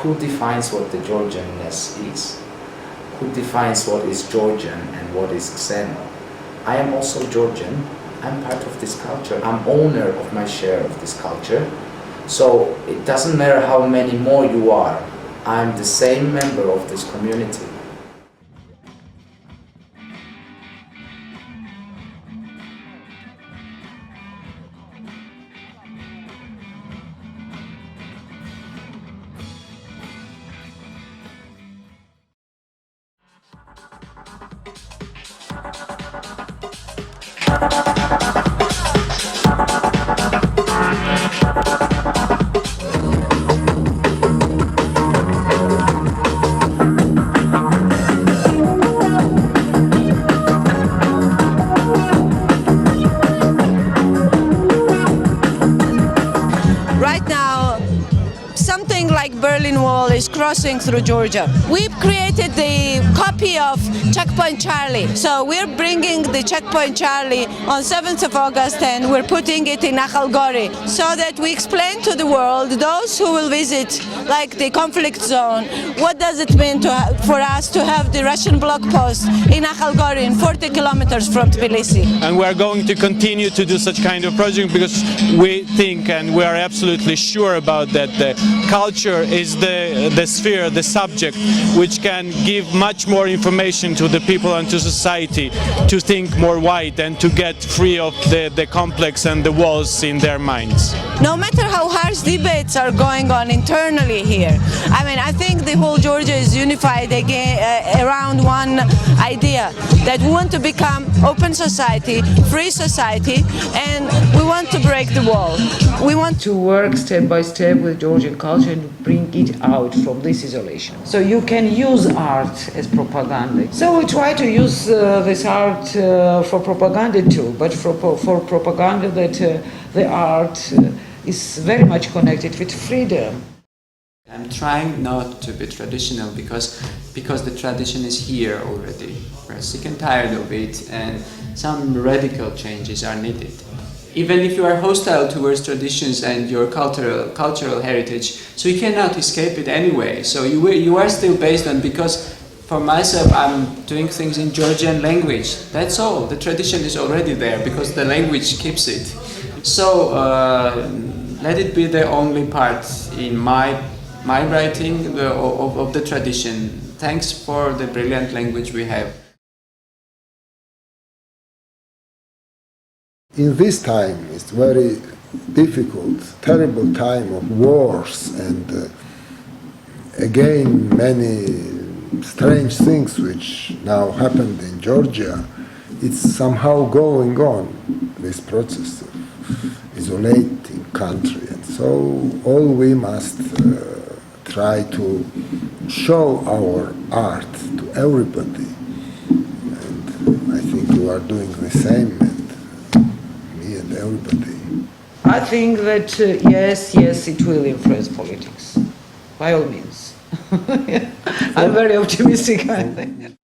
Who defines what the Georgianness is? Who defines what is Georgian and what is Xeno? I am also Georgian. I'm part of this culture. I'm owner of my share of this culture. So it doesn't matter how many more you are. I'm the same member of this community. Crossing through Georgia. We've created the copy of Checkpoint Charlie. So we're bringing the Checkpoint Charlie on 7th of August and we're putting it in Akhalgori so that we explain to the world, those who will visit like the conflict zone, what does it mean for us to have the Russian bloc post in Akhalgori, in 40 kilometers from Tbilisi. And we're going to continue to do such kind of project because we think and we are absolutely sure about that the culture is the sphere, the subject, which can give much more information to the people and to society to think more wide and to get free of the complex and the walls in their minds. No matter how harsh debates are going on internally here, I mean, I think the whole Georgia is unified again around one idea, that we want to become open society, free society, and we want to break the wall. We want to work step by step with Georgian culture and bring it out from this isolation. So you can use art as propaganda. So we try to use this art for propaganda too, but for propaganda that the art is very much connected with freedom. I'm trying not to be traditional because the tradition is here already. We're sick and tired of it, and some radical changes are needed. Even if you are hostile towards traditions and your cultural heritage, so you cannot escape it anyway. So you are still based on, because for myself I'm doing things in Georgian language. That's all. The tradition is already there because the language keeps it. So let it be the only part in my writing of the tradition. Thanks for the brilliant language we have. In this time, it's very difficult, terrible time of wars and again many strange things which now happened in Georgia. It's somehow going on, this process of isolating country, and so all we must try to show our art to everybody, and I think you are doing the same, and me and everybody. I think that yes, it will influence politics, by all means. I'm very optimistic, I think.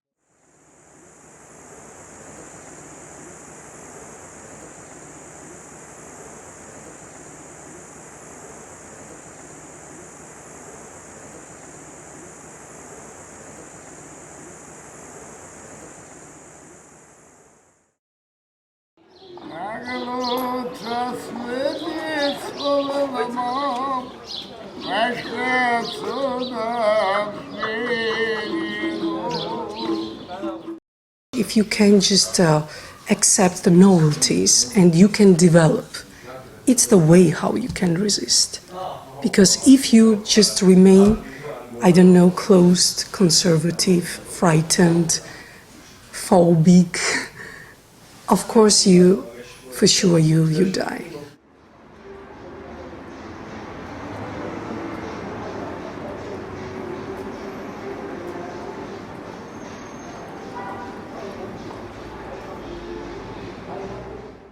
If you can just accept the novelties and you can develop, it's the way how you can resist. Because if you just remain I don't know, closed, conservative, frightened, phobic, of course for sure you die.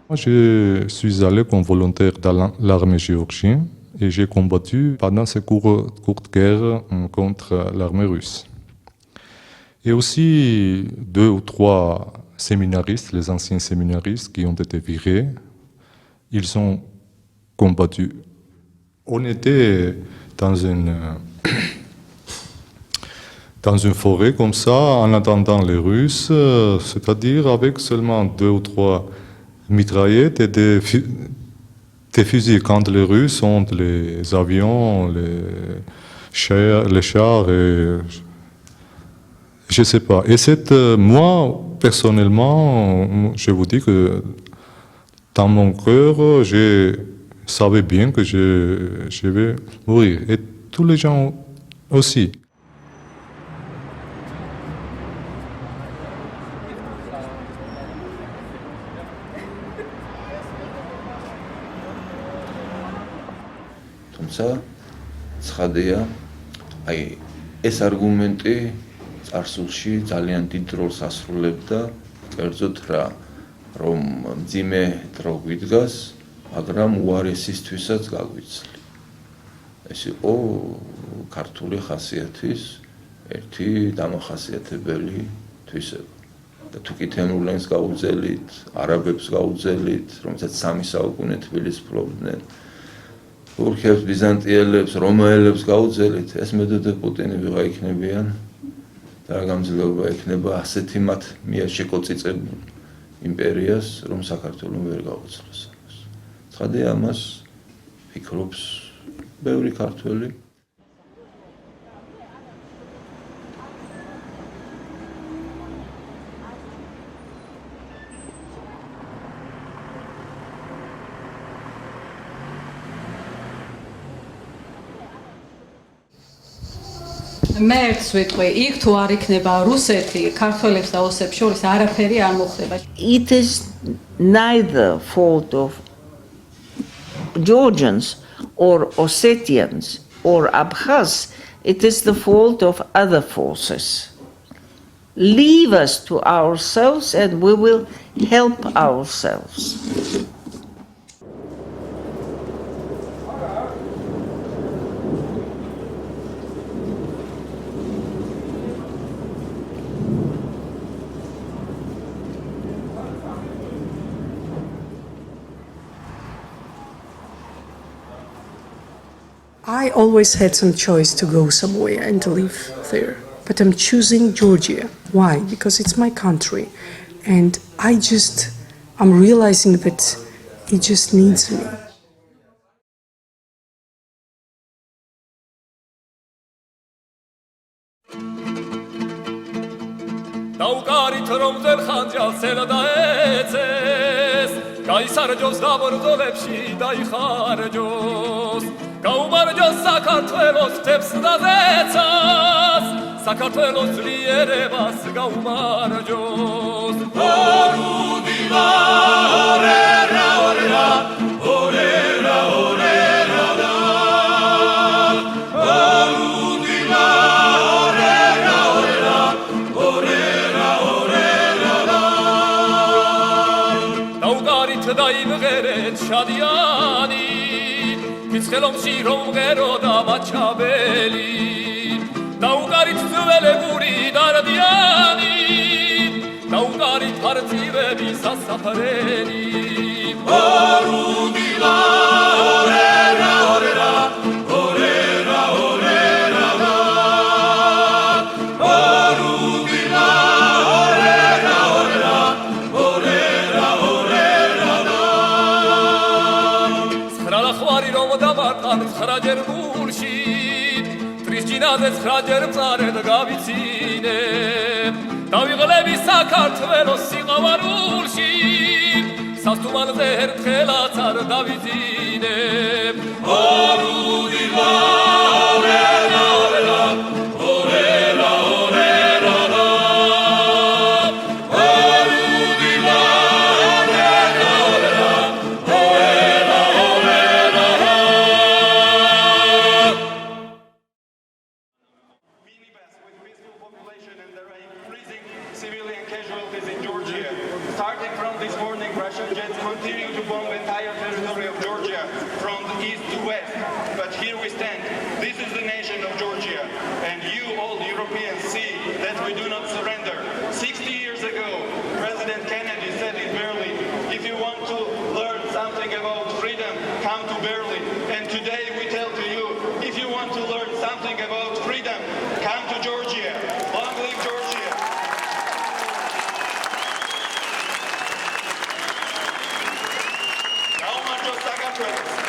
Moi, je suis allé comme volontaire dans l'armée géorgienne et j'ai combattu pendant ces courtes guerres contre l'armée russe. Et aussi 2 ou 3 séminaristes, les anciens séminaristes qui ont été virés, ils ont combattu. On était dans une forêt comme ça, en attendant les Russes, c'est-à-dire avec seulement 2 ou 3 mitraillettes et des fusils quand les Russes ont les avions, les chars et je sais pas. Et moi, personnellement, je vous dis que dans mon cœur, je savais bien que je vais mourir. Et tous les gens aussi. თუმცა ცხადია, აი ეს არგუმენტი წარსულში ძალიან დიდ როლს ასრულებდა, კერძოდ რომ მძიმე დრო გვიდგას, მაგრამ უარესისთვისაც გაგვიცლი. ეს იყო ქართული ხასიათის ერთი დამახასიათებელი თვისება. და თუ კი თემურლენს გაუძელით, არაბებს გაუძელით, რომელსაც 3 საუკუნე თბილისს ფლობდნენ, თურქებს, ბიზანტიელებს, რომაელებს გაუძელით, ეს მედოდე პუტინი ვიღა იქნებიან და რა გამძლეობა ექნება ასეთი მათ მიერ შეკოწიწებულ იმპერიას, რომ საქართველოს ვერ გაუძლოს. ცხადია ამას ფიქრობს ბევრი ქართველი. მერც ვიტყვი, იქ თუ არ იქნება რუსეთი, ქართველებს და ოსებს შორის არაფერი არ მოხდება. It is neither fault of Georgians or Ossetians or Abkhaz, it is the fault of other forces. Leave us to ourselves and we will help ourselves. I always had some choice to go somewhere and to live there. But I'm choosing Georgia. Why? Because it's my country. And I'm realizing that it just needs me. გაუმარჯოს საქართველოს თებს და ზეცას საქართველოს ძლიერებას გაუმარჯოს ორუდილა ორერა ორერა ორერა ორერა ორუდილა ორერა ორერა ორერა ორერა დაუგარით დაიმღერეთ შადიანი ხელომში რომ ღეროდა მაჩაბელი დაუგარით ძველებური დარდიანი დაუგარით არწივები სასაფრენი ორუდილა ორერა ორერა ორერა ორერა ორუდილა ორერა ორერა ორერა ორერა ცხრალა ხვარი რომ ცხრაჯერ გულში ტრის ჯინაზე ცხრაჯერ მწარედ გავიცინე დავიღლები საქართველოს სიყვარულში სასტუმარზე ერთხელაც არ დავიძინე ორუდილა ორერა ორერა continue to bomb the entire territory of Georgia from the east to west. But here we stand. This is the nation of Georgia. And you, all Europeans, see that we do not surrender. 60 years ago, President Kennedy said in Berlin, if you want to learn something about freedom, come to Berlin. And today we tell to you, if you want to learn something about freedom, come to Georgia. Long live Georgia. Like